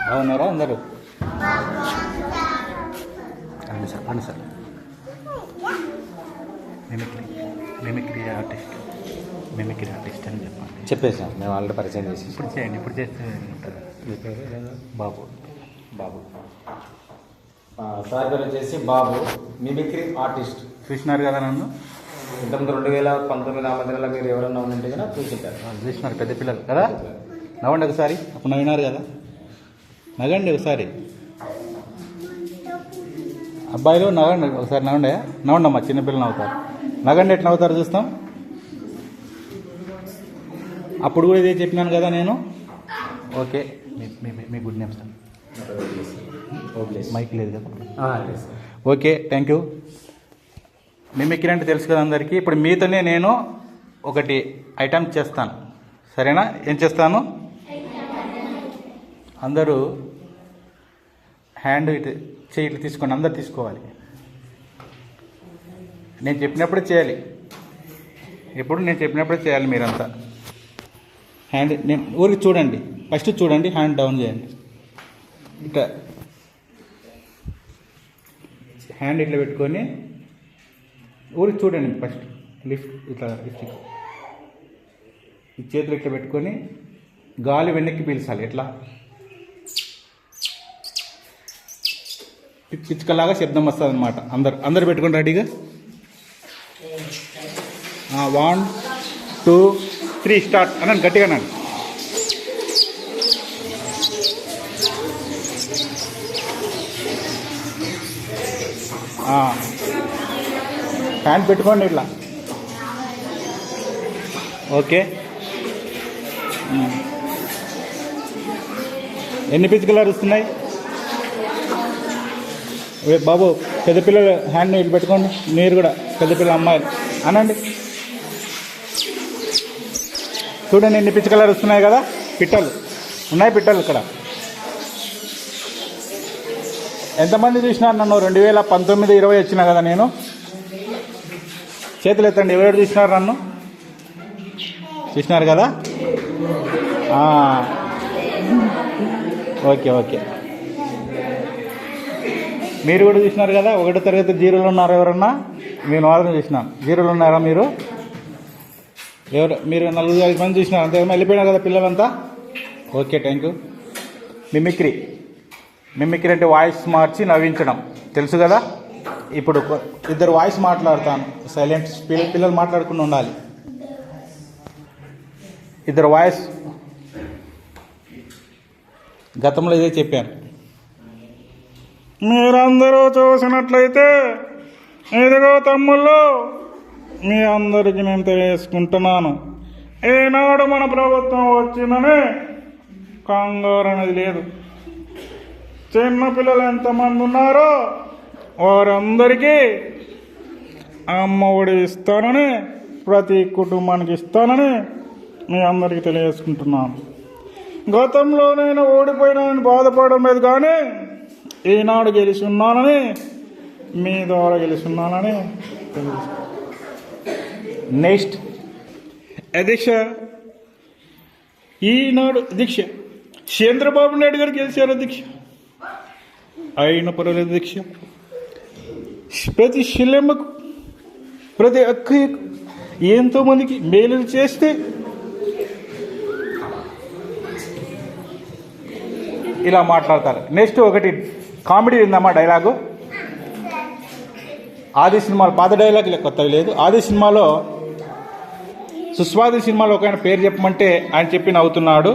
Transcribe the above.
బాగున్నారా అందరూ? రండి సార్, రండి సార్. మిమిక్రీ ఆర్టిస్ట్ అని చెప్పండి. చెప్పేసాం మేము ఆల్రెడీ పరిచయం చేసి. ఇప్పుడు చేయండి, ఇప్పుడు చేస్తే ఉంటుంది. మీ పేరు? బాబు. బాబు. సార్ పేరు వచ్చేసి బాబు, మిమిక్రీ ఆర్టిస్ట్. చూసినారు కదా నన్ను? ఇంతకుముందు 2019 ఆ మధ్యలో మీరు ఎవరన్నా ఉంటే కదా చూసింటారు. చూసినారు పెద్ద పిల్లలు కదా. నవ్వండి ఒకసారి. అప్పుడు నవ్వినారు కదా, నగండి ఒకసారి. అబ్బాయిలు నగండి ఒకసారి. నవ్వండి అమ్మా, చిన్నపిల్లలు నవ్వుతారు. నగండి, ఎట్లా నవ్వుతారు చూస్తాం. అప్పుడు కూడా ఇదే చెప్పినాను కదా నేను. ఓకే, మీ గుడ్ నేమ్ సార్. మైక్ లేదు కదా. Okay, thank you. మిమిక్రీ అంటే తెలుసు కదా అందరికీ. ఇప్పుడు మీతోనే నేను ఒకటి ఐటమ్ చేస్తాను, సరేనా? ఏం చేస్తాను? అందరూ హ్యాండ్ ఇటు చేయి, ఇట్లా తీసుకోండి. అందరు తీసుకోవాలి. నేను చెప్పినప్పుడే చేయాలి. ఎప్పుడు నేను చెప్పినప్పుడే చేయాలి మీరంతా. హ్యాండ్ నేను ఊరికి చూడండి, ఫస్ట్ చూడండి, హ్యాండ్ డౌన్ చేయండి. ఇట్లా హ్యాండ్ ఇట్లా పెట్టుకొని ఊరికి చూడండి. ఫస్ట్ ఇట్లా లిఫ్ట్ ఈ చేతులు ఇట్లా పెట్టుకొని గాలి వెనక్కి పీల్చాలి. ఎట్లా? పిచ్చుకలాగా శబ్దం వస్తుంది అనమాట. అందరు పెట్టుకోండి రెడీగా. 1 2 3 స్టార్ట్ అనండి, గట్టిగా అనండి. హ్యాండ్ పెట్టుకోండి ఇట్లా. ఓకే, ఎన్ని పిచ్చుకలు అరుస్తున్నాయి? బాబు, పెద్దపిల్లలు హ్యాండ్ నీళ్ళు పెట్టుకోండి. మీరు కూడా పెద్దపిల్లల అమ్మాయిలు అనండి. చూడండి ఎన్ని పిచ్చుకలు అరుస్తున్నాయి కదా. పిట్టలు ఉన్నాయి, పిట్టలు ఇక్కడ. ఎంతమంది చూసినారు నన్ను? 2019, 20 వచ్చినా కదా నేను. చేతులు ఎత్తండి, ఎవరెవరు చూసినారు నన్ను? చూసినారు కదా. ఓకే ఓకే, మీరు కూడా చూసినారు కదా. 1వ తరగతి జీరోలు ఉన్నారు ఎవరన్నా? నేను మాత్రం చూసినాను. జీరోలు ఉన్నారా మీరు? మీరు 4-5 మంది చూసినారు అంతే. వెళ్ళిపోయినారు కదా పిల్లలంతా. Okay, thank you. మిమిక్రీ అంటే వాయిస్ మార్చి నవ్వించడం, తెలుసు కదా. ఇప్పుడు ఇద్దరు వాయిస్ మాట్లాడతాను, సైలెంట్. పిల్లలు మాట్లాడకుండా ఉండాలి. ఇద్దరు వాయిస్. గతంలో ఇదే చెప్పాను. మీరందరూ చూసినట్లయితే, ఇదిగో తమ్ముళ్ళు, మీ అందరికీ నేను తెలియజేసుకుంటున్నాను, ఈనాడు మన ప్రభుత్వం వచ్చిందని కంగారు అనేది లేదు. చిన్నపిల్లలు ఎంతమంది ఉన్నారో వారందరికీ అమ్మఒడి ఇస్తానని, ప్రతి కుటుంబానికి ఇస్తానని మీ అందరికీ తెలియజేసుకుంటున్నాను. గతంలో నేను ఓడిపోయినానని బాధపడడం లేదు, కానీ ఈనాడు గెలిచి ఉన్నానని, మీ ద్వారా గెలిచి ఉన్నానని తెలియజేసుకుంటున్నాను. నెక్స్ట్ అధ్యక్ష, ఈనాడు అధ్యక్ష చంద్రబాబు నాయుడు గారు గెలిచారు అధ్యక్ష. అయిన పర్వాలేదు అధ్యక్ష. ప్రతి శిలెమ్మకు, ప్రతి అక్కయ్యకు ఎంతోమందికి మేలు చేస్తే ఇలా మాట్లాడతారు. నెక్స్ట్ ఒకటి కామెడీ ఉందమ్మా డైలాగు. ఆది సినిమాలో పాత డైలాగ్ కొత్తవి లేదు. ఆది సినిమాలో, సుస్వాది సినిమాలో ఒక ఆయన పేరు చెప్పమంటే ఆయన చెప్పి నవ్వుతున్నాడు.